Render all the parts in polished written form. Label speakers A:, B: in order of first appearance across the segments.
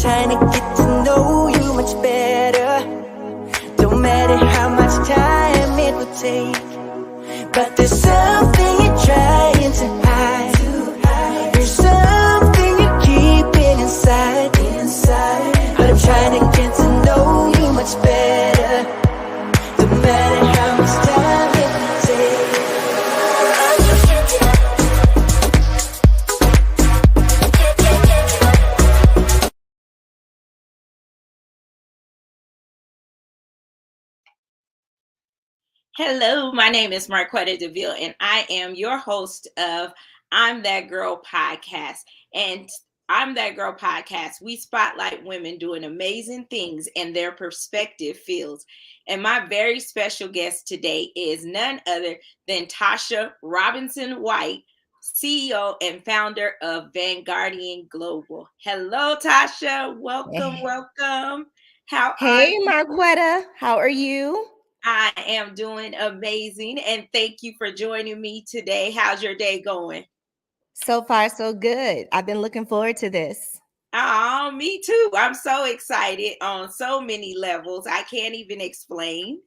A: trying to get to know you much better. Don't matter how much time it will take, but there's something you're trying to hide. There's something you're keeping inside. But I'm trying to get to know you much better. Don't matter how much time it will take.
B: Hello, my name is Marquetta DeVille, and I am your host of I'm That Girl podcast. And I'm That Girl podcast, we spotlight women doing amazing things in their perspective fields. And my very special guest today is none other than Tasha Robinson White, CEO and founder of Vanguardian Global. Hello, Tasha. Welcome. How are
C: Hey,
B: you?
C: Marquetta, how are you?
B: I am doing amazing, and thank you for joining me today. How's your day going?
C: So far, so good. I've been looking forward to this.
B: Oh, me too. I'm so excited on so many levels. I can't even explain.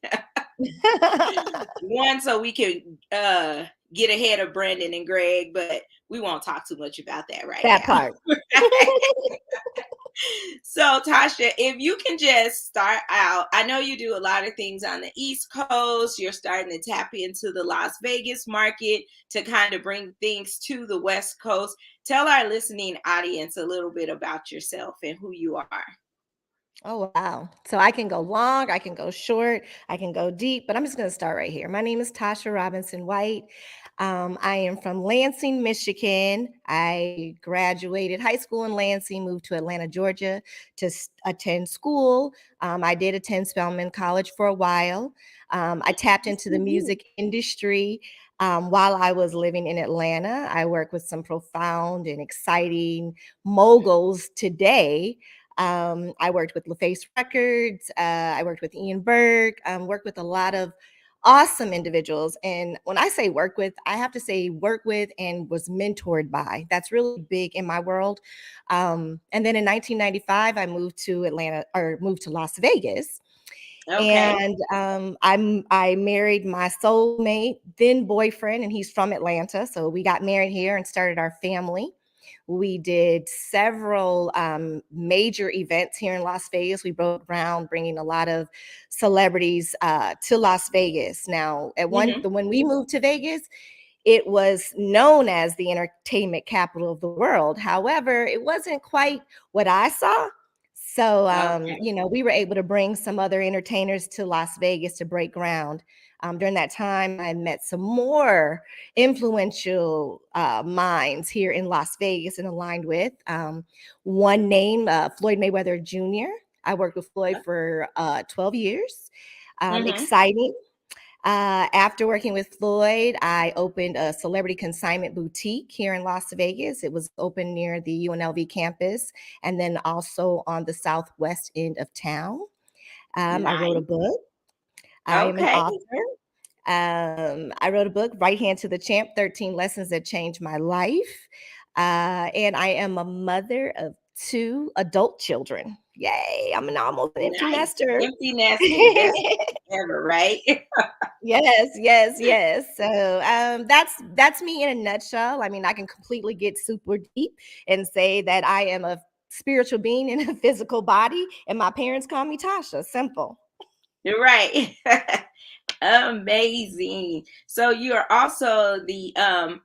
B: One, so we can get ahead of Brandon and Greg, but we won't talk too much about that right
C: That
B: now.
C: part.
B: So, Tasha, if you can just start out, I know you do a lot of things on the East Coast. You're starting to tap into the Las Vegas market to kind of bring things to the West Coast. Tell our listening audience a little bit about yourself and who you are.
C: Oh, wow. So I can go long, I can go short, I can go deep, but I'm just going to start right here. My name is Tasha Robinson White. I am from Lansing, Michigan. I graduated high school in Lansing, moved to Atlanta, Georgia to attend school. I did attend Spelman College for a while. I tapped into the music industry while I was living in Atlanta. I work with some profound and exciting moguls today. I worked with LaFace Records. I worked with Ian Burke. Worked with a lot of awesome individuals. And when I say work with, I have to say work with and was mentored by. That's really big in my world. And then in 1995, I moved to Atlanta or moved to Las Vegas.
B: Okay.
C: And I married my soulmate, then boyfriend, and he's from Atlanta. So we got married here and started our family. We did several major events here in Las Vegas. We broke ground, bringing a lot of celebrities to Las Vegas. Now, when we moved to Vegas, it was known as the entertainment capital of the world. However, it wasn't quite what I saw. So,
B: Okay.
C: we were able to bring some other entertainers to Las Vegas to break ground. During that time, I met some more influential minds here in Las Vegas and aligned with. One name, Floyd Mayweather Jr. I worked with Floyd for 12 years.
B: Mm-hmm.
C: Exciting. After working with Floyd, I opened a celebrity consignment boutique here in Las Vegas. It was open near the UNLV campus and then also on the southwest end of town. I wrote a
B: Nice.
C: book. I am an
B: Okay.
C: author. I wrote a book, Right Hand to the Champ 13 Lessons That Changed My Life. And I am a mother of 2 adult children. Yay, I'm almost an empty
B: Nice.
C: nester.
B: Empty nester. Best ever, right?
C: Yes, yes, yes. So that's me in a nutshell. I mean, I can completely get super deep and say that I am a spiritual being in a physical body, and my parents call me Tasha. Simple.
B: You're right. Amazing. So you are also the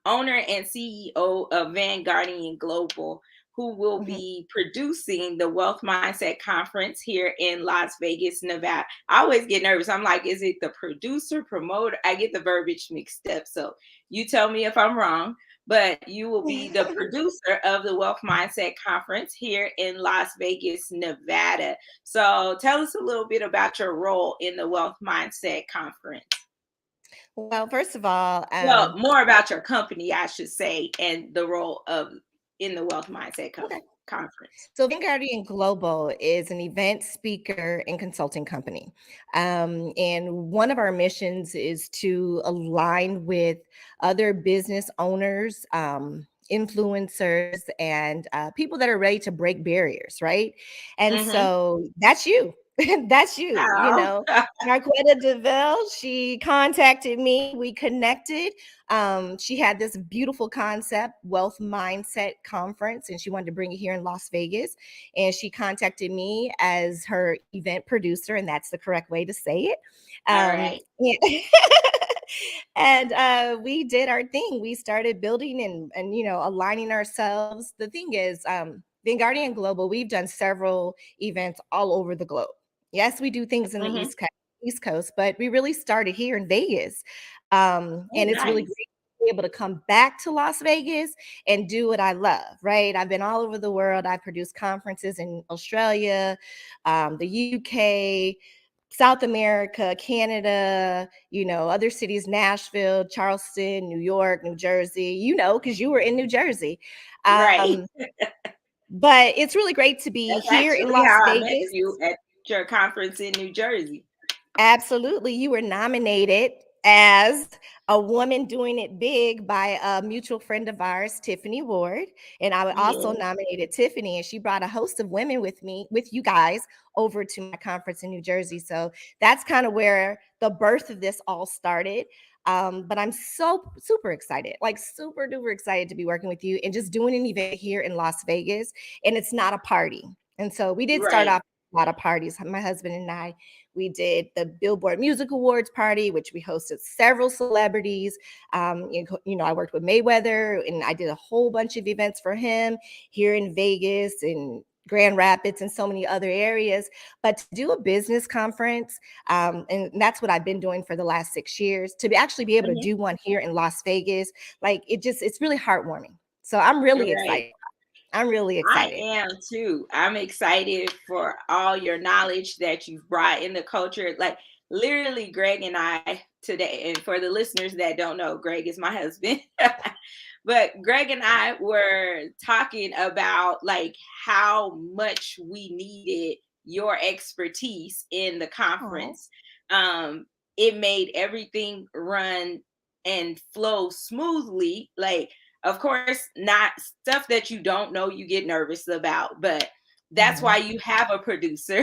B: owner and CEO of Vanguardian Global, who will
C: Mhm.
B: be producing the Wealth Mindset Conference here in Las Vegas, Nevada. I always get nervous. I'm like, is it the producer, promoter? I get the verbiage mixed up. So you tell me if I'm wrong, but you will be the producer of the Wealth Mindset Conference here in Las Vegas, Nevada. So tell us a little bit about your role in the Wealth Mindset Conference.
C: Well, first of all,
B: Well, more about your company, I should say, and the role of in the Wealth Mindset
C: okay.
B: Conference.
C: So Vanguardian Global is an event speaker and consulting company. And one of our missions is to align with other business owners influencers and people that are ready to break barriers, right? And
B: Mm-hmm.
C: so that's you. That's you, you
B: Oh.
C: know. Marquetta DeVille, she contacted me. We connected. She had this beautiful concept, Wealth Mindset Conference, and she wanted to bring it here in Las Vegas. And she contacted me as her event producer, and that's the correct way to say it.
B: All
C: Um,
B: right.
C: yeah. And we did our thing. We started building and aligning ourselves. The thing is, Vanguardian Global, we've done several events all over the globe. Yes, we do things in the
B: Mm-hmm.
C: East Coast, but we really started here in Vegas.
B: Oh,
C: And it's really great
B: nice.
C: to be able to come back to Las Vegas and do what I love, right? I've been all over the world. I produced conferences in Australia, the UK, South America, Canada, other cities, Nashville, Charleston, New York, New Jersey, because you were in New Jersey.
B: Right.
C: But it's really great to be
B: That's
C: here in
B: actually
C: Las
B: how I met
C: Vegas.
B: you at your conference in New Jersey.
C: Absolutely. You were nominated as a woman doing it big by a mutual friend of ours, Tiffany Ward. And I also
B: Yeah.
C: nominated Tiffany, and she brought a host of women with you guys over to my conference in New Jersey. So that's kind of where the birth of this all started. But I'm so super excited, like super duper excited to be working with you and just doing an event here in Las Vegas. And it's not a party. And so we did start
B: Right.
C: off a lot of parties. My husband and I, we did the Billboard Music Awards party, which we hosted several celebrities. I worked with Mayweather, and I did a whole bunch of events for him here in Vegas and Grand Rapids and so many other areas. But to do a business conference, and that's what I've been doing for the last 6 years, to actually be able to
B: Mm-hmm.
C: do one here in Las Vegas, like it's really heartwarming. So I'm really
B: Right.
C: excited. I'm really
B: I
C: excited.
B: am too. I'm excited for all your knowledge that you've brought in the culture. Like literally, Greg and I today, and for the listeners that don't know, Greg is my husband. But Greg and I were talking about like how much we needed your expertise in the
C: Oh,
B: conference. It made everything run and flow smoothly. Like of course, not stuff that you don't know you get nervous about, but that's why
C: mhm.
B: you have a producer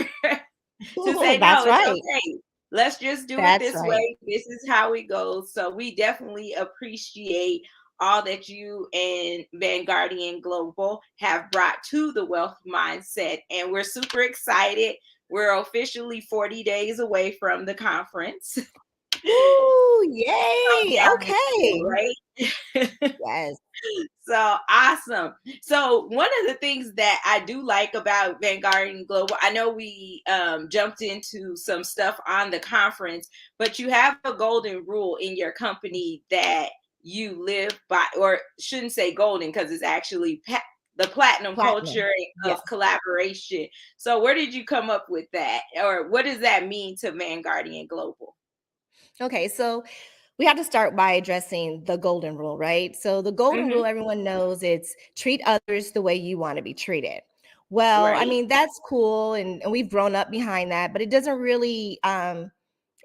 B: to say, no,
C: That's
B: it's
C: right.
B: okay. Let's just do it
C: That's
B: this
C: right.
B: way. This is how it goes. So we definitely appreciate all that you and Vanguardian Global have brought to the wealth mindset. And we're super excited. We're officially 40 days away from the conference.
C: Woo! Yay!
B: Countdown is real,
C: Okay.
B: right?
C: Yes.
B: So awesome. So one of the things that I do like about Vanguardian Global, I know we jumped into some stuff on the conference, but you have a golden rule in your company that you live by, or shouldn't say golden because it's actually the platinum
C: Platinum.
B: culture of
C: Yes.
B: collaboration. So where did you come up with that, or what does that mean to Vanguardian Global?
C: Okay, so we have to start by addressing the golden rule, right? So the golden
B: Mm-hmm.
C: rule, everyone knows it's treat others the way you want to be treated. Well, I
B: Right.
C: mean, that's cool and we've grown up behind that, but it doesn't really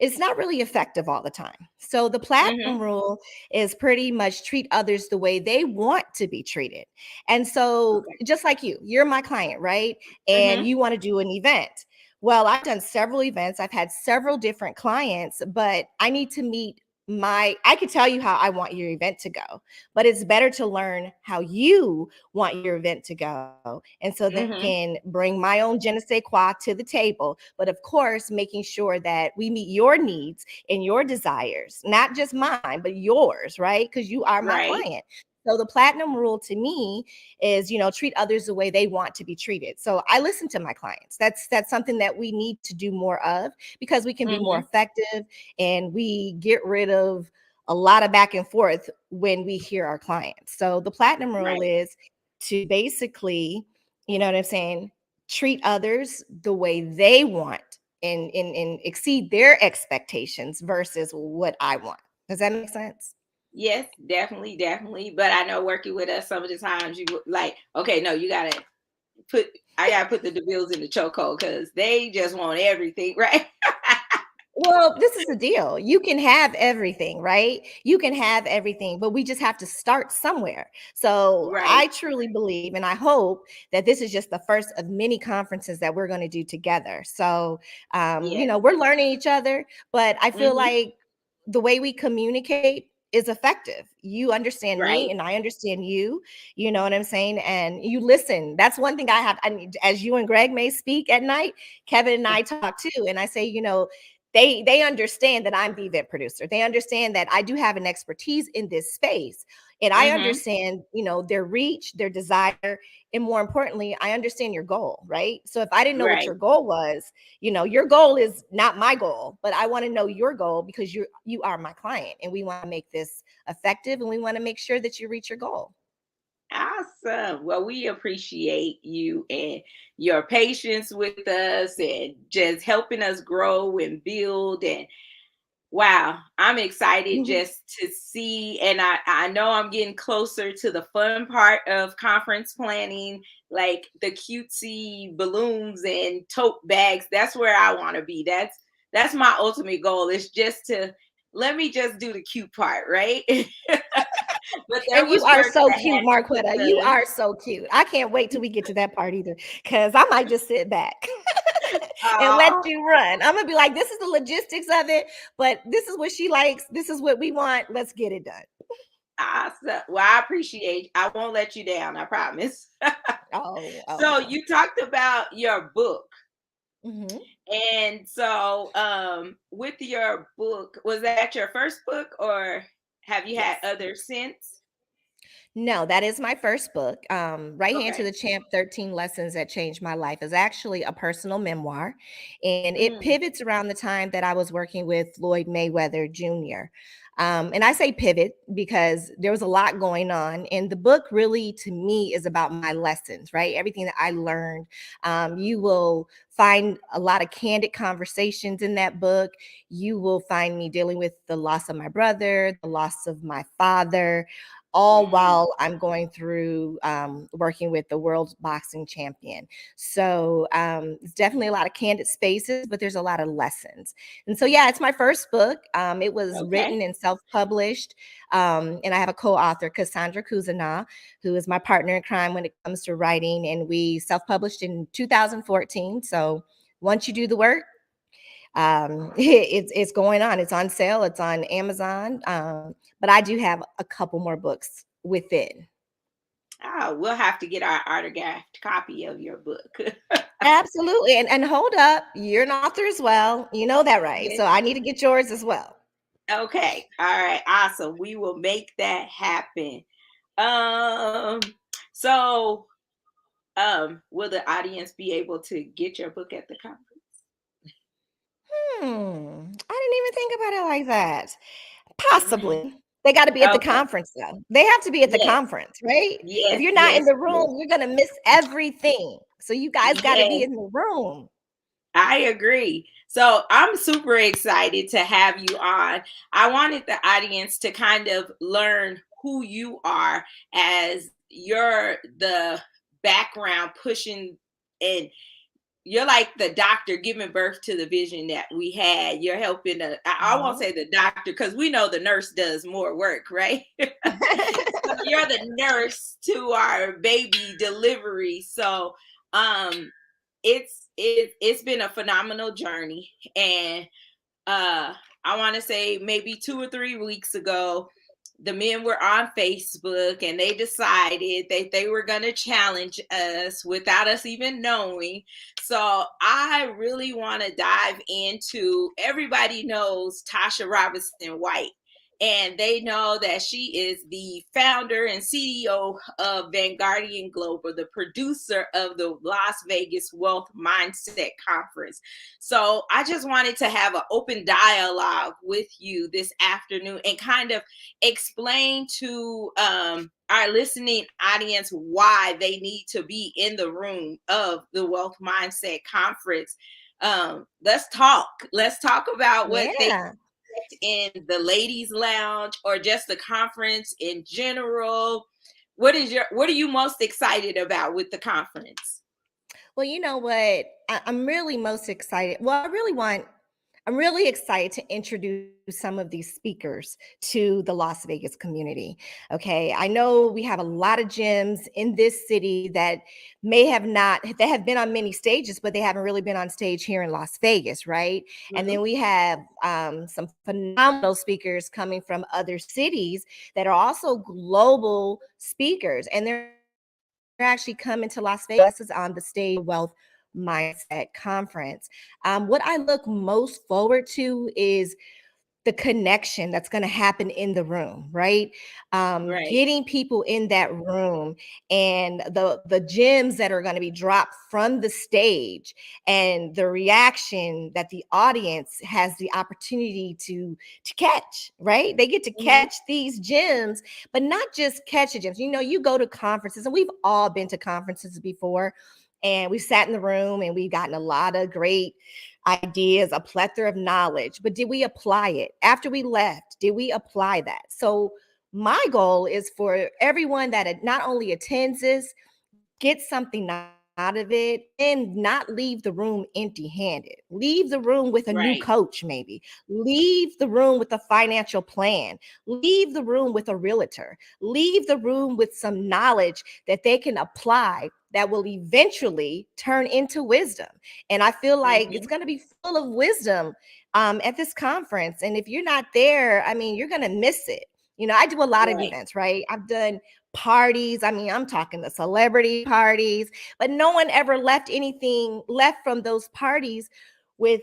C: it's not really effective all the time. So the
B: Mm-hmm.
C: platinum rule is pretty much treat others the way they want to be treated. And so
B: Okay.
C: just like you're my client, right? And
B: Mm-hmm.
C: you want to do an event. Well, I've done several events. I've had several different clients, but I need to meet I could tell you how I want your event to go, but it's better to learn how you want your event to go. And so then I
B: Mm-hmm.
C: can bring my own je ne sais quoi to the table. But of course, making sure that we meet your needs and your desires, not just mine, but yours, right? Because you are my
B: Right.
C: client. So the platinum rule to me is, treat others the way they want to be treated. So I listen to my clients. That's something that we need to do more of because we can be more
B: Mm-hmm.
C: effective and we get rid of a lot of back and forth when we hear our clients. So the platinum rule
B: Right.
C: is to basically, you know what I'm saying, treat others the way they want and exceed their expectations versus what I want. Does that make sense?
B: Yes, definitely, definitely. But I know working with us, some of the times you like, okay, no, you gotta I gotta put the bills in the chokehold because they just want everything, right?
C: Well, this is the deal. You can have everything, right? You can have everything, but we just have to start somewhere. So
B: Right.
C: I truly believe and I hope that this is just the first of many conferences that we're going to do together. So,
B: Yes.
C: we're learning each other, but I feel
B: Hmm.
C: like the way we communicate is effective. You understand me
B: Right.
C: and I understand you. You know what I'm saying? And you listen. That's one thing I need, as you and Greg may speak at night, Kevin and I talk too. And I say, they understand that I'm the event producer. They understand that I do have an expertise in this space. And I
B: Hmm.
C: understand, their reach, their desire, and more importantly, I understand your goal, right? So if I didn't know what
B: Right.
C: your goal was, your goal is not my goal, but I want to know your goal because you are my client and we want to make this effective and we want to make sure that you reach your goal.
B: Awesome. Well, we appreciate you and your patience with us and just helping us grow and build. And wow, I'm excited just to see. And I know I'm getting closer to the fun part of conference planning, like the cutesy balloons and tote bags. That's where I want to be. That's my ultimate goal. Is just to let me just do the cute part, right? But there
C: And you
B: was
C: are
B: work
C: so
B: that
C: cute,
B: had to be
C: Marquetta. You
B: done.
C: are so cute. I can't wait till we get to that part either, because I might just sit back and let
B: Oh,
C: you run. I'm gonna be like, this is the logistics of it, but this is what she likes. This is what we want. Let's get it done.
B: awesome. Well, I appreciate. I won't let you down. I promise.
C: Oh, oh
B: So
C: no.
B: you talked about your book,
C: Mhm.
B: and so with your book, was that your first book, or have you had
C: Yes.
B: others since?
C: No, that is my first book. Right Hand to
B: Okay.
C: the Champ 13 Lessons That Changed My Life is actually a personal memoir. And it
B: Mm,
C: pivots around the time that I was working with Floyd Mayweather Jr. And I say pivot because there was a lot going on. And the book really, to me, is about my lessons, right? Everything that I learned. You will find a lot of candid conversations in that book. You will find me dealing with the loss of my brother, the loss of my father, all
B: mm.
C: while I'm going through working with the world's boxing champion. So it's definitely a lot of candid spaces, but there's a lot of lessons. And so, yeah, it's my first book. It was
B: Okay.
C: written and self published. And I have a co author, Cassandra Kuzana, who is my partner in crime when it comes to writing. And we self published in 2014. So once you do the work, it's going on. It's on sale. It's on Amazon. But I do have a couple more books within.
B: Oh, we'll have to get our autographed copy of your book.
C: Absolutely. And hold up, you're an author as well. You know that, right?
B: Yes.
C: So I need to get yours as well.
B: Okay. All right. Awesome. We will make that happen. Um. So, will the audience be able to get your book at the conference?
C: I didn't even think about it like that.
B: Mhm.
C: Possibly. They got to be at the
B: Okay.
C: conference though. They have to be at the
B: Yes.
C: conference, right? If
B: Yes.
C: you're not in
B: Yes.
C: the
B: Yes.
C: room, you're going to miss everything. So you guys got to be
B: Yes.
C: in the room.
B: I agree. So I'm super excited to have you on. I wanted the audience to kind of learn who you are as you're the background pushing, and you're like the doctor giving birth to the vision that we had. You're helping I won't
C: Mhm.
B: say the doctor because we know the nurse does more work, right? So you're the nurse to our baby delivery. So um it's been a phenomenal journey. And I want to say maybe 2 or 3 weeks ago, the men were on Facebook and they decided that they were going to challenge us without us even knowing. So I really want to dive into, everybody knows Tasha Robinson White, and they know that she is the founder and CEO of Vanguardian Global, the producer of the Las Vegas Wealth Mindset Conference. So I just wanted to have an open dialogue with you this afternoon and kind of explain to our listening audience why they need to be in the room of the Wealth Mindset Conference. Let's talk. Let's talk about what they
C: Yeah.
B: in the ladies lounge or just the conference in general. What are you most excited about with the conference?
C: Well, you know what? I'm really most excited. Well, I'm really excited to introduce some of these speakers to the Las Vegas community. Okay, I know we have a lot of gyms in this city that may have not, that have been on many stages, but they haven't really been on stage here in Las Vegas, right? And
B: Mhm.
C: then we have some phenomenal speakers coming from other cities that are also global speakers, and they're actually coming to Las Vegas. This is on the stage of the Wealth Mindset Conference. What I look most forward to is the connection that's going to happen in the room, right?
B: Right.
C: Getting people in that room, and the gems that are going to be dropped from the stage, and the reaction that the audience has the opportunity to catch, right? They get to
B: Mhm.
C: catch these gems, but not just catch the gems. You know, you go to conferences, and we've all been to conferences before, and we sat in the room and we've gotten a lot of great ideas, a plethora of knowledge, but did we apply it? After we left, did we apply that? So my goal is for everyone that not only attends this, get something out of it, and not leave the room empty handed. Leave the room with a new
B: Right.
C: coach, maybe. Leave the room with a financial plan. Leave the room with a realtor. Leave the room with some knowledge that they can apply that will eventually turn into wisdom. And I feel like it's
B: Mhm.
C: going to be full of wisdom at this conference. And if you're not there, I mean, you're going to miss it. You know, I do a lot of
B: Right.
C: events, right? I've done parties. I mean, I'm talking the celebrity parties, but no one ever left from those parties with,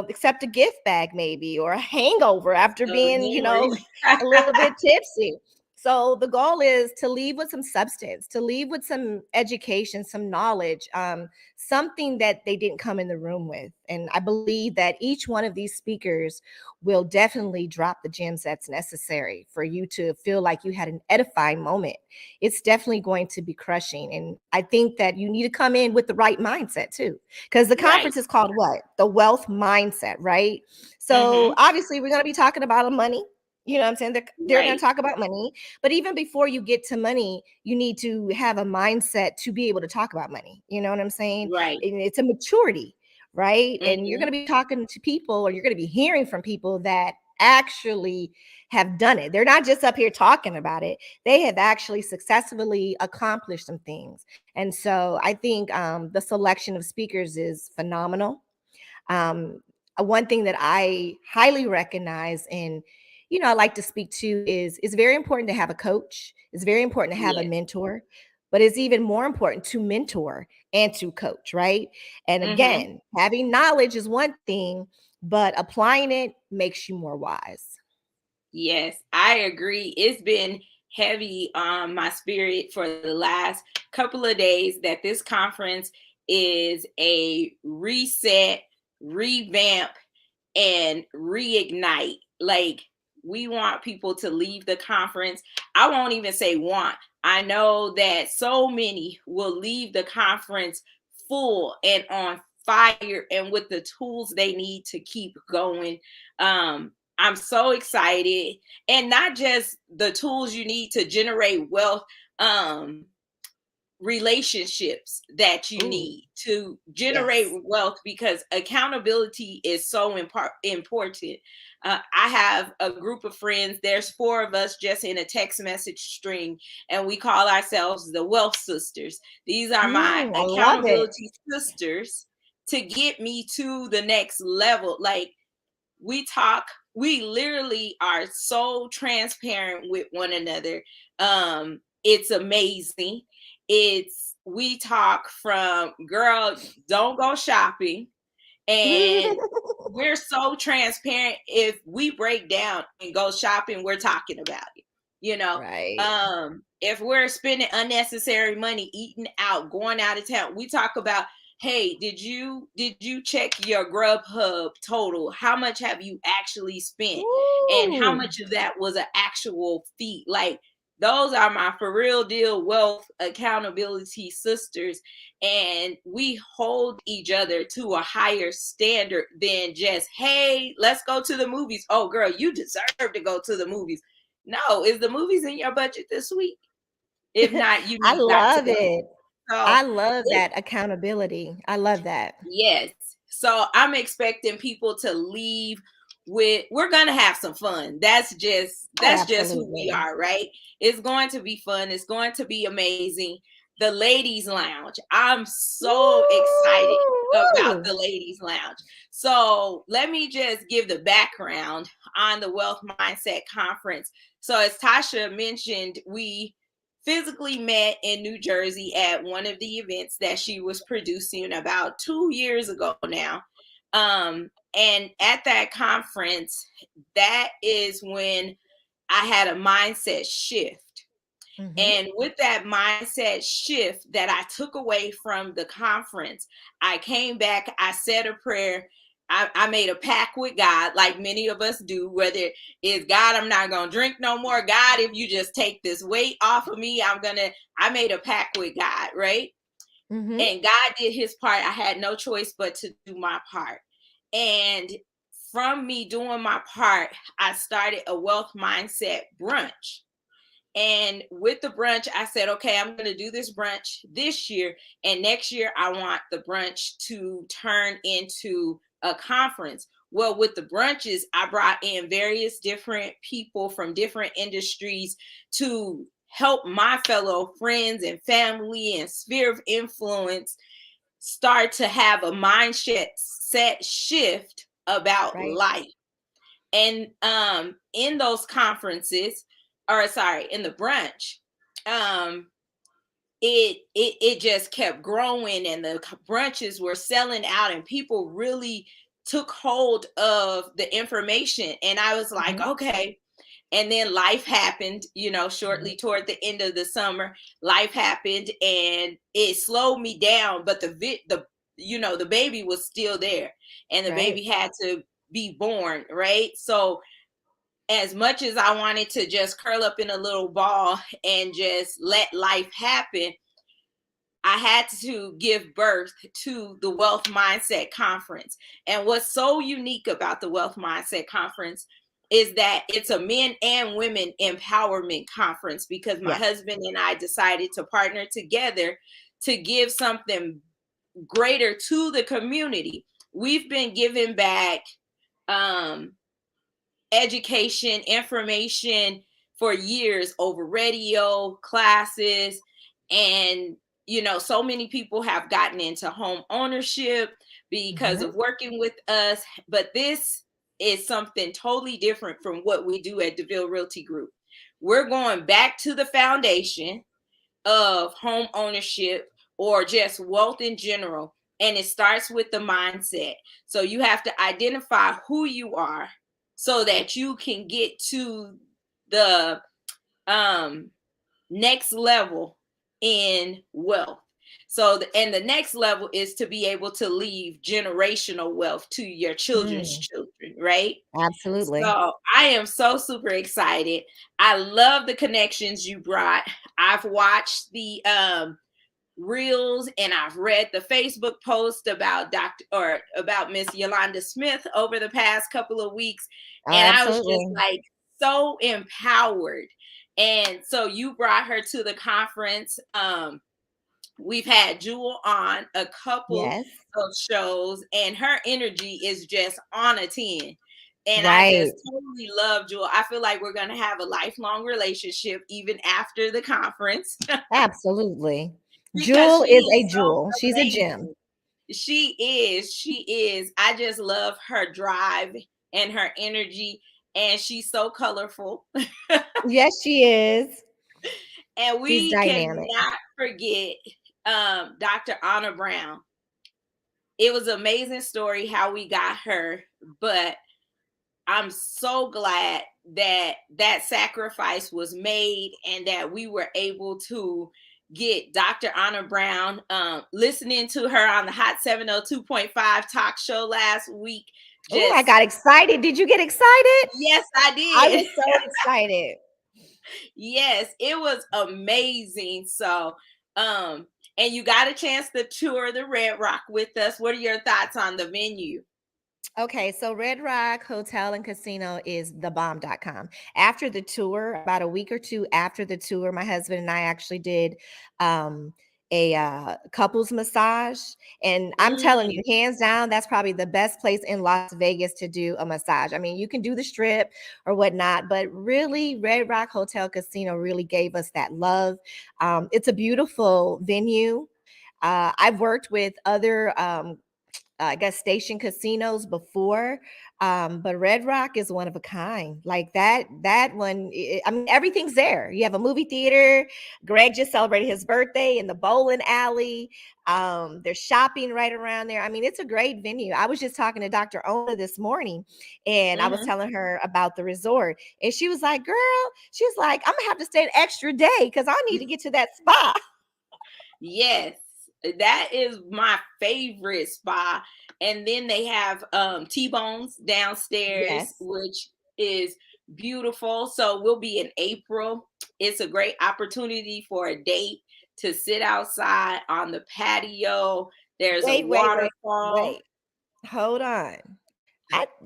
C: except a gift bag maybe, or a hangover after
B: Those
C: being,
B: memories.
C: a little bit tipsy. So the goal is to leave with some substance, to leave with some education, some knowledge, something that they didn't come in the room with. And I believe that each one of these speakers will definitely drop the gems that's necessary for you to feel like you had an edifying moment. It's definitely going to be crushing. And I think that you need to come in with the right mindset too, because the
B: Right.
C: conference is called what? The Wealth Mindset, right? So
B: Mhm.
C: obviously, we're going to be talking about money. You know what I'm saying? They're going to
B: Right.
C: talk about money. But even before you get to money, you need to have a mindset to be able to talk about money. You know what I'm saying?
B: Right.
C: And it's a maturity, right? And you're going
B: Mhm.
C: to be talking to people, or you're going to be hearing from people that actually have done it. They're not just up here talking about it. They have actually successfully accomplished some things. And so I think the selection of speakers is phenomenal. One thing that I highly recognize, and I like to speak to, is it's very important to have a coach. It's very important to have a
B: Yes.
C: mentor, but it's even more important to mentor and to coach, right? And
B: Mhm.
C: again, having knowledge is one thing, but applying it makes you more wise.
B: Yes, I agree. It's been heavy on my spirit for the last couple of days that this conference is a reset, revamp, and reignite. Like, we want people to leave the conference. I won't even say want. I know that so many will leave the conference full and on fire and with the tools they need to keep going. I'm so excited. And not just the tools you need to generate wealth, um, relationships that you
C: Ooh,
B: need to generate
C: yes.
B: wealth, because accountability is so important. I have a group of friends. There's four of us just in a text message string, and we call ourselves the Wealth Sisters. These are my
C: I love it.
B: accountability sisters to get me to the next level. Like, we literally are so transparent with one another. It's amazing. It's We talk from, girl, don't go shopping, and we're so transparent. If we break down and go shopping, we're talking about it. You know,
C: Right.
B: if we're spending unnecessary money, eating out, going out of town, we talk about, hey, did you check your Grubhub total? How much have you actually spent? And how
C: Ooh.
B: much of that was an actual fee? Like, those are my for real deal wealth accountability sisters, and we hold each other to a higher standard than just, hey, let's go to the movies. Oh, girl, you deserve to go to the movies. No, is the movies in your budget this week? If not, you
C: I
B: need not to
C: love
B: go.
C: it.
B: So
C: I love
B: it,
C: that accountability. I love that.
B: yes. So I'm expecting people to leave with, we're gonna have some fun.
C: Oh,
B: That's just who we
C: absolutely.
B: are, right? It's going to be fun. It's going to be amazing. The ladies lounge. I'm so excited about
C: Woo!
B: the ladies lounge. So let me just give the background on the Wealth Mindset Conference. So as Tasha mentioned, we physically met in New Jersey at one of the events that she was producing about 2 years ago now. And at that conference, that is when I had a mindset shift.
C: Mm-hmm.
B: And with that mindset shift that I took away from the conference, I came back, I said a prayer. I made a pact with God, like many of us do, whether it's God, I'm not going to drink no more. God, if you just take this weight off of me, I made a pact with God, right?
C: Mm-hmm.
B: And God did his part. I had no choice but to do my part. And from me doing my part, I started a wealth mindset brunch. And with the brunch, I said, okay, I'm going to do this brunch this year. And next year, I want the brunch to turn into a conference. Well, with the brunches, I brought in various different people from different industries to help my fellow friends and family and sphere of influence start to have a mindset set shift about
C: Right.
B: life. And in those conferences, or sorry, in the brunch, um it just kept growing, and the brunches were selling out, and people really took hold of the information. And I was like,
C: Mm-hmm.
B: okay. And then life happened, shortly toward the end of the summer. Life happened and it slowed me down, but the baby was still there, and the
C: Right.
B: baby had to be born, right? So as much as I wanted to just curl up in a little ball and just let life happen, I had to give birth to the Wealth Mindset Conference. And what's so unique about the Wealth Mindset Conference is that it's a men and women empowerment conference, because my
C: Yes.
B: husband and I decided to partner together to give something greater to the community. We've been giving back um, education, information for years over radio, classes, and so many people have gotten into home ownership because
C: Mm-hmm.
B: of working with us. But this is something totally different from what we do at DeVille Realty Group. We're going back to the foundation of home ownership or just wealth in general. And it starts with the mindset. So you have to identify who you are so that you can get to the um, next level in wealth. So, and the next level is to be able to leave generational wealth to your children's
C: Mm,
B: children, right?
C: absolutely.
B: So I am so super excited. I love the connections you brought. I've watched the reels and I've read the Facebook post about Miss Yolanda Smith over the past couple of weeks.
C: Oh,
B: And I was just
C: absolutely.
B: like so empowered. And so you brought her to the conference. We've had Jewel on a couple
C: Yes.
B: of shows, and her energy is just on a 10. And I
C: Right.
B: just totally love Jewel. I feel like we're going to have a lifelong relationship even after the conference
C: Absolutely.
B: because
C: Jewel
B: she
C: is
B: is
C: a
B: so
C: jewel. She's a gem.
B: amazing. She is. I just love her drive and her energy, and she's so colorful.
C: Yes, she is.
B: And
C: She's
B: we
C: dynamic.
B: cannot forget Dr. Anna Brown. It was an amazing story how we got her, but I'm so glad that that sacrifice was made and that we were able to get Dr. Anna Brown. Listening to her on the Hot 702.5 talk show last week,
C: Oh, I
B: just
C: got excited. Did you get excited?
B: yes, I
C: I
B: did.
C: was so excited.
B: Yes, it was amazing. So, and you got a chance to tour the Red Rock with us. What are your thoughts on the venue?
C: Okay, so Red Rock Hotel and Casino is thebomb.com. After the tour, about a week or two after the tour, my husband and I actually did um, a couples massage, and I'm telling
B: Mm,
C: you, hands down, that's probably the best place in Las Vegas to do a massage. I mean, you can do the Strip or whatnot, but really, Red Rock Hotel Casino really gave us that love. It's a beautiful venue. I've worked with other I guess station casinos before, but Red Rock is one of a kind. Like that one. I mean, everything's there. You have a movie theater. Greg just celebrated his birthday in the bowling alley. There's shopping right around there. I mean, it's a great venue. I was just talking to Dr. Ona this morning, and I was
B: mhm.
C: telling her about the resort, and she was like, "Girl," she's like, "I'm gonna have to stay an extra day because I need to get to that spa."
B: Yes, that is my favorite spa. And then they have T-bones downstairs,
C: Yes.
B: which is beautiful. So we'll be in April. It's a great opportunity for a date to sit outside on the patio. There's a waterfall.
C: Wait. Hold on.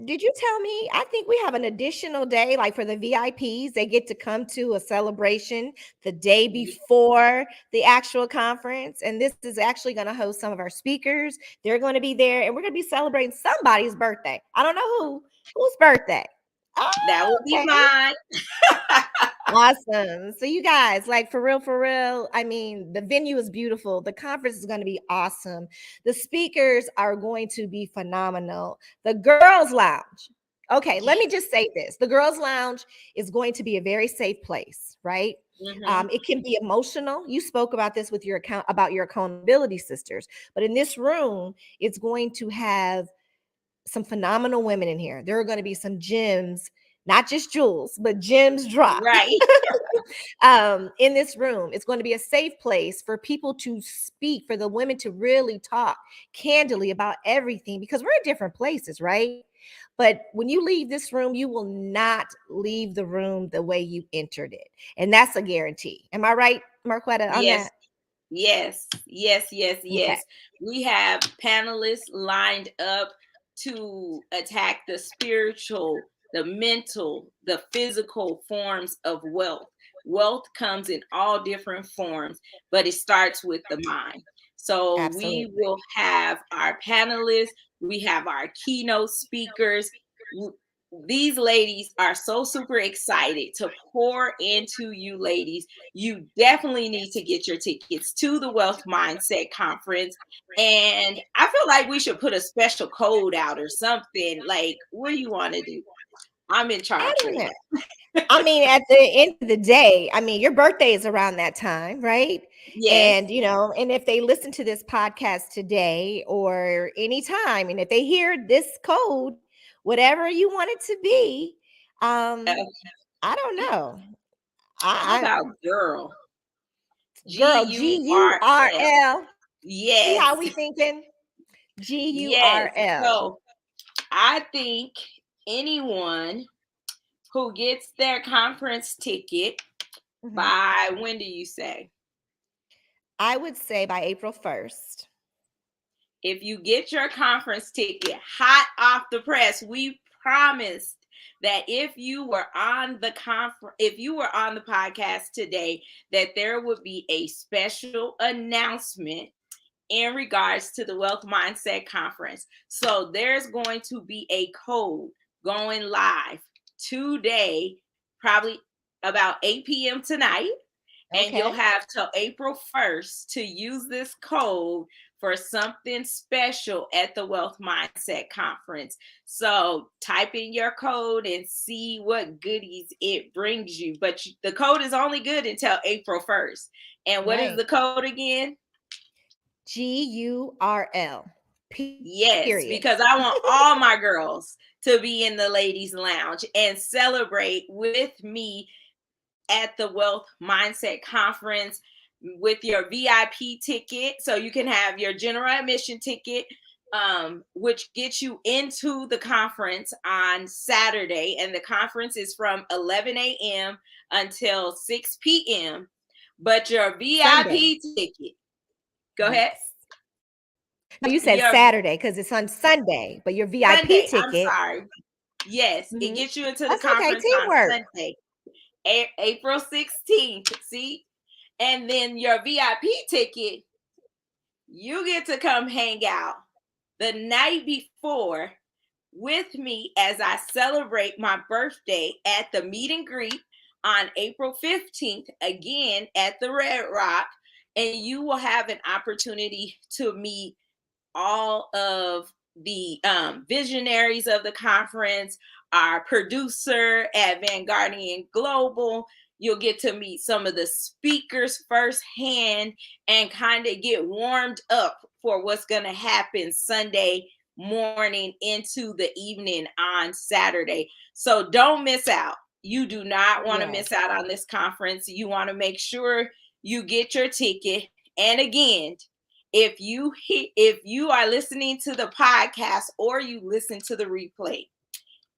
C: Did you tell me? I think we have an additional day, like for the VIPs, they get to come to a celebration the day before the actual conference. And this is actually going to host some of our speakers. They're going to be there, and we're going to be celebrating somebody's birthday. I don't know whose birthday. Oh,
B: That will be
C: okay.
B: mine.
C: Awesome. So you guys, like for real, I mean, the venue is beautiful. The conference is going to be awesome. The speakers are going to be phenomenal. The girls lounge. Okay, let me just say this. The girls lounge is going to be a very safe place, right?
B: Hmm.
C: It can be emotional. You spoke about this with your account about your accountability sisters, but in this room, it's going to have some phenomenal women in here. There are going to be some gems, not just jewels, but gems dropped
B: Right.
C: in this room. It's going to be a safe place for people to speak, for the women to really talk candidly about everything because we're in different places, right? But when you leave this room, you will not leave the room the way you entered it. And that's a guarantee. Am I right, Marquetta, on
B: Yes.
C: that?
B: Yes, yes, yes,
C: Okay.
B: yes. We have panelists lined up to attack the spiritual, the mental, the physical forms of wealth. Wealth comes in all different forms, but it starts with the mind. So we
C: Absolutely.
B: will have our panelists, we have our keynote speakers. These ladies are so super excited to pour into you ladies. You definitely need to get your tickets to the Wealth Mindset Conference. And I feel like we should put a special code out or something. Like, what do you want to do? I'm in
C: I
B: charge
C: don't
B: right
C: know.
B: now.
C: I mean, at the end of the day, I mean, your birthday is around that time, right?
B: Yes.
C: And, and if they listen to this podcast today or anytime, and if they hear this code, whatever you want it to be,
B: Uh,
C: I don't know.
B: how
C: I
B: about girl? G
C: girl,
B: U
C: G U
B: R
C: R
B: L.
C: L. See
B: Yes.
C: how we thinking? G U
B: Yes.
C: R L.
B: So I think anyone who gets their conference ticket
C: Mhm.
B: by when do you say?
C: I would say by April 1st.
B: If you get your conference ticket hot off the press, we promised that if you were on the conference, if you were on the podcast today, that there would be a special announcement in regards to the Wealth Mindset Conference. So there's going to be a code going live today, probably about 8 p.m. tonight, and you'll
C: Okay.
B: have till April 1st to use this code for something special at the Wealth Mindset Conference. So type in your code and see what goodies it brings you. But the code is only good until April 1st. And what is
C: Right.
B: the code again?
C: GURL.
B: Yes,
C: Period.
B: because I want all my girls to be in the ladies' lounge and celebrate with me at the Wealth Mindset Conference with your VIP ticket. So you can have your general admission ticket, which gets you into the conference on Saturday. And the conference is from 11 a.m. until 6 p.m. But your
C: Sunday.
B: VIP ticket, go ahead.
C: Yes. No, you said
B: Your
C: Saturday because it's on Sunday, but your VIP
B: Sunday, I'm
C: ticket.
B: sorry. Yes, it
C: Mhm.
B: gets you into the
C: That's okay.
B: conference on
C: Teamwork.
B: Sunday, April 16th. See? And then your VIP ticket You get to come hang out the night before with me as I celebrate my birthday at the meet and greet on April 15th, again at the Red Rock. And you will have an opportunity to meet all of the visionaries of the conference, our producer at Vanguardian Global. You'll get to meet some of the speakers firsthand and kind of get warmed up for what's going to happen Sunday morning into the evening on Saturday. So don't miss out. You do not want to
C: Yes,
B: miss out on this conference. You want to make sure you get your ticket. And again, if you are listening to the podcast or you listen to the replay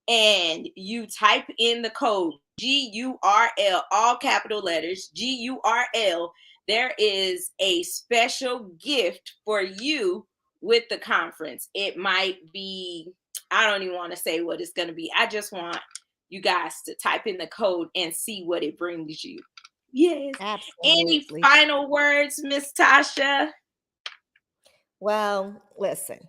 B: and you type in the code GURL, all capital letters, GURL, there is a special gift for you with the conference. It might be, I don't even want to say what it's going to be. I just want you guys to type in the code and see what it brings you. Yes. Any
C: absolutely.
B: final words, Miss Tasha?
C: Well, listen,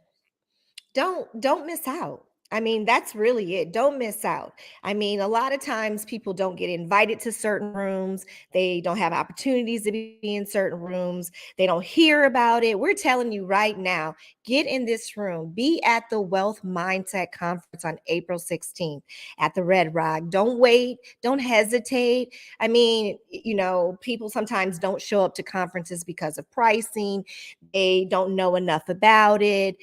C: don't miss out. I mean, that's really it. Don't miss out. I mean, a lot of times people don't get invited to certain rooms. They don't have opportunities to be in certain rooms. They don't hear about it. We're telling you right now, get in this room. Be at the Wealth Mindset Conference on April 16th at the Red Rock. Don't wait. Don't hesitate. I mean, people sometimes don't show up to conferences because of pricing. They don't know enough about it.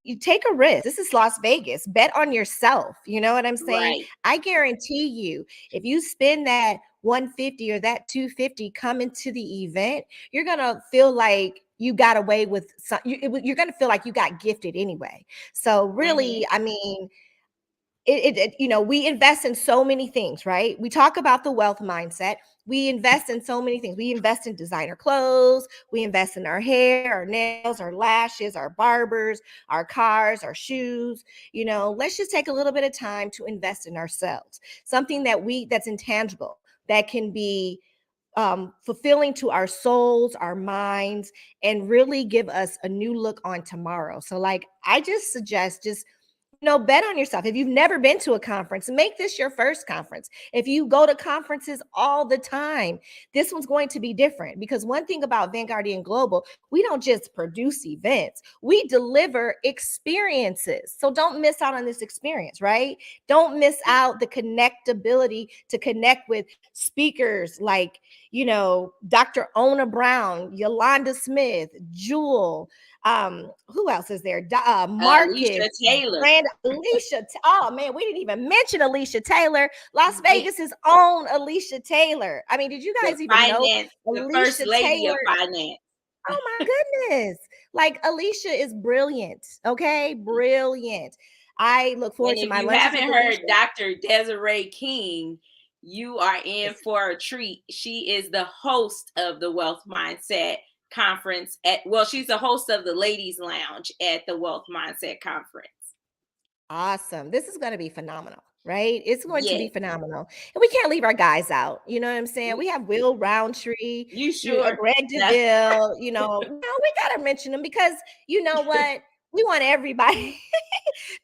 C: You take a risk. This is Las Vegas. Bet on yourself. You know what I'm saying?
B: Right.
C: I guarantee you, if you spend that 150 or that 250 coming to the event, you're gonna feel like you got away with some. You're gonna feel like you got gifted anyway. So
B: Mm-hmm.
C: really, I mean, we invest in so many things, right? We talk about the wealth mindset. We invest in so many things. We invest in designer clothes. We invest in our hair, our nails, our lashes, our barbers, our cars, our shoes. Let's just take a little bit of time to invest in ourselves. Something that's intangible, that can be fulfilling to our souls, our minds, and really give us a new look on tomorrow. So, like, I just suggest bet on yourself. If you've never been to a conference, make this your first conference. If you go to conferences all the time, this one's going to be different, because one thing about Vanguardian Global, we don't just produce events, we deliver experiences. So don't miss out on this experience, right? Don't miss out the connectability to connect with speakers like, Dr. Ona Brown, Yolanda Smith, Jewel, who else is there? Marcus,
B: Alicia Taylor,
C: Brand, Alicia. Oh man, we didn't even mention Alicia Taylor, Las
B: yeah,
C: Vegas's own Alicia Taylor. I mean, did you
B: the
C: guys even know
B: finance, the first
C: Alicia
B: lady of
C: Taylor?
B: finance.
C: Oh my goodness. Like, Alicia is brilliant. Okay, brilliant. I look
B: And
C: forward to
B: if
C: my
B: you
C: lunches with
B: haven't heard
C: Alicia.
B: Dr. Desiree King, you are in for a treat. She is the host of the Wealth Mindset Conference she's the host of the Ladies Lounge at the Wealth Mindset Conference.
C: Awesome. This is going to be phenomenal, right? It's going to be
B: Yes.
C: phenomenal. And we can't leave our guys out. You know what I'm saying? We have Will Roundtree,
B: You sure?
C: Greg
B: No,
C: DeVille, we got to mention them, because you know what? We want everybody.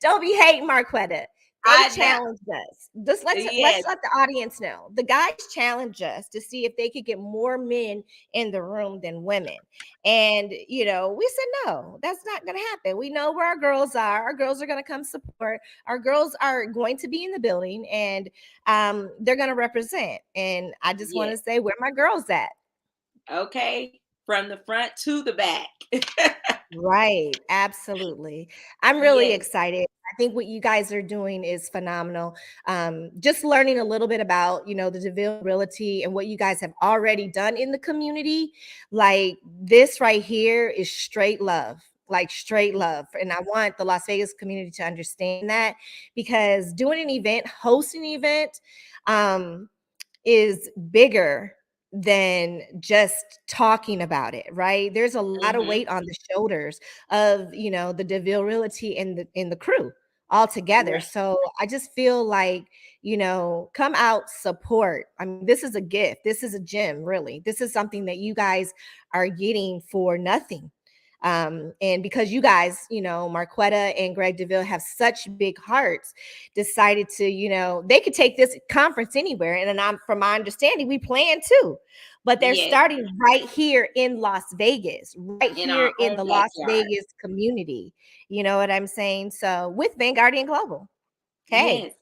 C: Don't be hating, Marquetta. They
B: I know.
C: challenged us. Just let's
B: Yes.
C: let the audience know. The guys challenged us to see if they could get more men in the room than women. And we said no, that's not gonna happen. We know where our girls are. Our girls are gonna come support. Our girls are going to be in the building, and they're gonna represent. And I just want to
B: Yes.
C: say, where my girls at?
B: Okay. From the front to the back.
C: Right, absolutely. I'm really
B: Yes.
C: excited. I think what you guys are doing is phenomenal. Just learning a little bit about, the DeVille Realty and what you guys have already done in the community. Like, this right here is straight love, like straight love. And I want the Las Vegas community to understand that, because doing an event, hosting an event, um, is bigger than just talking about it, right? There's a lot of
B: Hmm.
C: weight on the shoulders of, the DeVille Realty and the crew. all together.
B: Right.
C: So I just feel like, come out, support. I mean, this is a gift. This is a gem, really. This is something that you guys are getting for nothing. And because you guys, Marquetta and Greg DeVille have such big hearts, decided to, they could take this conference anywhere. And then from my understanding, we plan to, but they're
B: Yes,
C: starting right here in Las Vegas, right
B: in our
C: here in
B: own
C: the Las
B: backyard.
C: Vegas community. You know what I'm saying? So with Vanguardian Global. Hey.
B: Yes.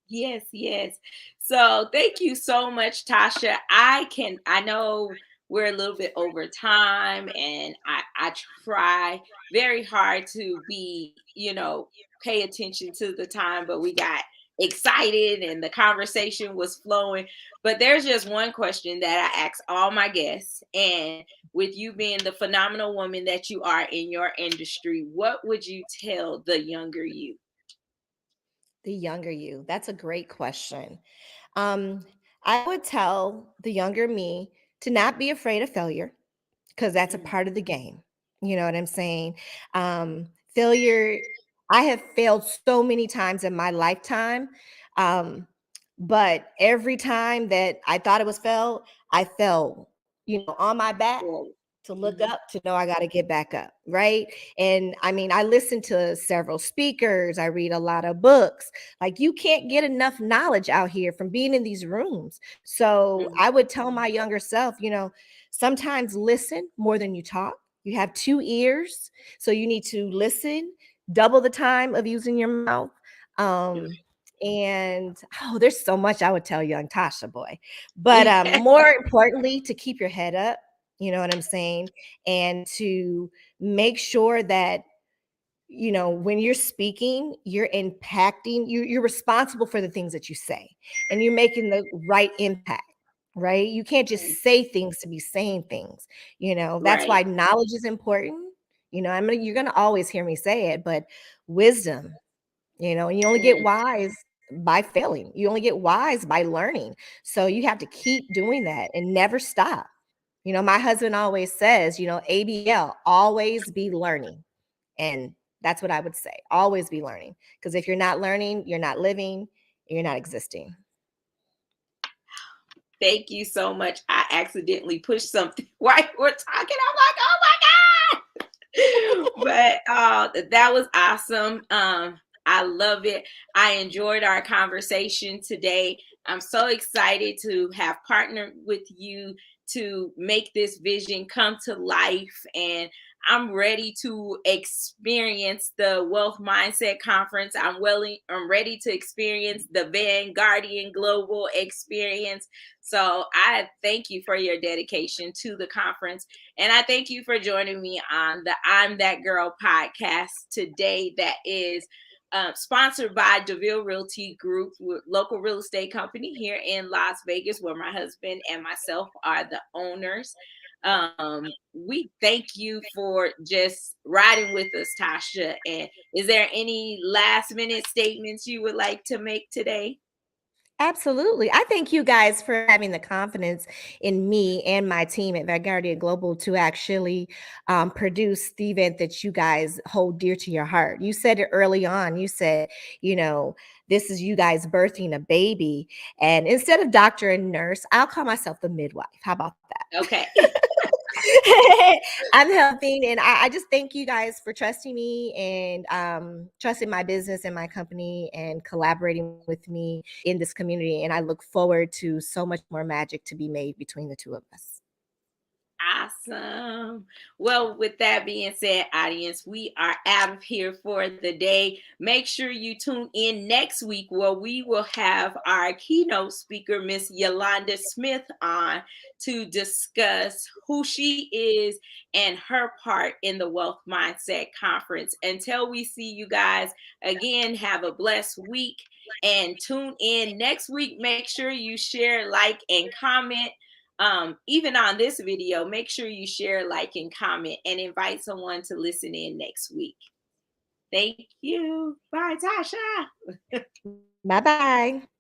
B: Yes, yes. So thank you so much, Tasha. I know we're a little bit over time, and I try very hard to be, pay attention to the time, but we got excited and the conversation was flowing. But there's just one question that I ask all my guests, and with you being the phenomenal woman that you are in your industry, what would you tell the younger you?
C: The younger you. That's a great question. Um, I would tell the younger me to not be afraid of failure because that's a
B: Mm,
C: part of the game. You know what I'm saying? Failure, I have failed so many times in my lifetime. Um, but every time that I thought it was failed, I fell, on my back
B: forward.
C: to look
B: Mhm.
C: up to know I got to get back up, right? And I mean, I listen to several speakers, I read a lot of books. Like, you can't get enough knowledge out here from being in these rooms. So
B: Mhm.
C: I would tell my younger self, sometimes listen more than you talk. You have two ears, so you need to listen double the time of using your mouth. Um, and there's so much I would tell young Tasha boy. But more importantly, to keep your head up, you know what I'm saying? And to make sure that, when you're speaking, you're impacting, you're responsible for the things that you say, and you're making the right impact, right? You can't
B: Mm,
C: just say things to be saying things. That's
B: right.
C: why knowledge is important. You're gonna always hear me say it, but wisdom, and you only get
B: Mm,
C: wise by failing. You only get wise by learning. So you have to keep doing that and never stop. My husband always says, ABL, always be learning. And that's what I would say. Always be learning. Because if you're not learning, you're not living, you're not existing.
B: thank you so much. I accidentally pushed something while we're talking. I'm like, oh my God. But that was awesome. I love it. I enjoyed our conversation today. I'm so excited to have partnered with you to make this vision come to life. And I'm ready to experience the Wealth Mindset Conference. I'm ready to experience the Vanguardian Global experience. So I thank you for your dedication to the conference. And I thank you for joining me on the I'm That Girl podcast today, that is sponsored by DeVille Realty Group, local real estate company here in Las Vegas, where my husband and myself are the owners. We thank you for just riding with us, Tasha. And is there any last minute statements you would like to make today?
C: Absolutely. I thank you guys for having the confidence in me and my team at Vanguardia Global to actually produce the event that you guys hold dear to your heart. You said it early on. You said, this is you guys birthing a baby. And instead of doctor and nurse, I'll call myself the midwife. How about that?
B: Okay.
C: I'm helping, and I just thank you guys for trusting me and trusting my business and my company and collaborating with me in this community. And I look forward to so much more magic to be made between the two of us.
B: Awesome. Well, with that being said, audience, we are out of here for the day. Make sure you tune in next week where we will have our keynote speaker, Miss Yolanda Smith, on to discuss who she is and her part in the Wealth Mindset Conference. Until we see you guys again, have a blessed week and tune in next week. Make sure you share, like, and comment. Even on this video, make sure you share, like, and comment, and invite someone to listen in next week. Thank you. Bye, Tasha.
C: Bye bye.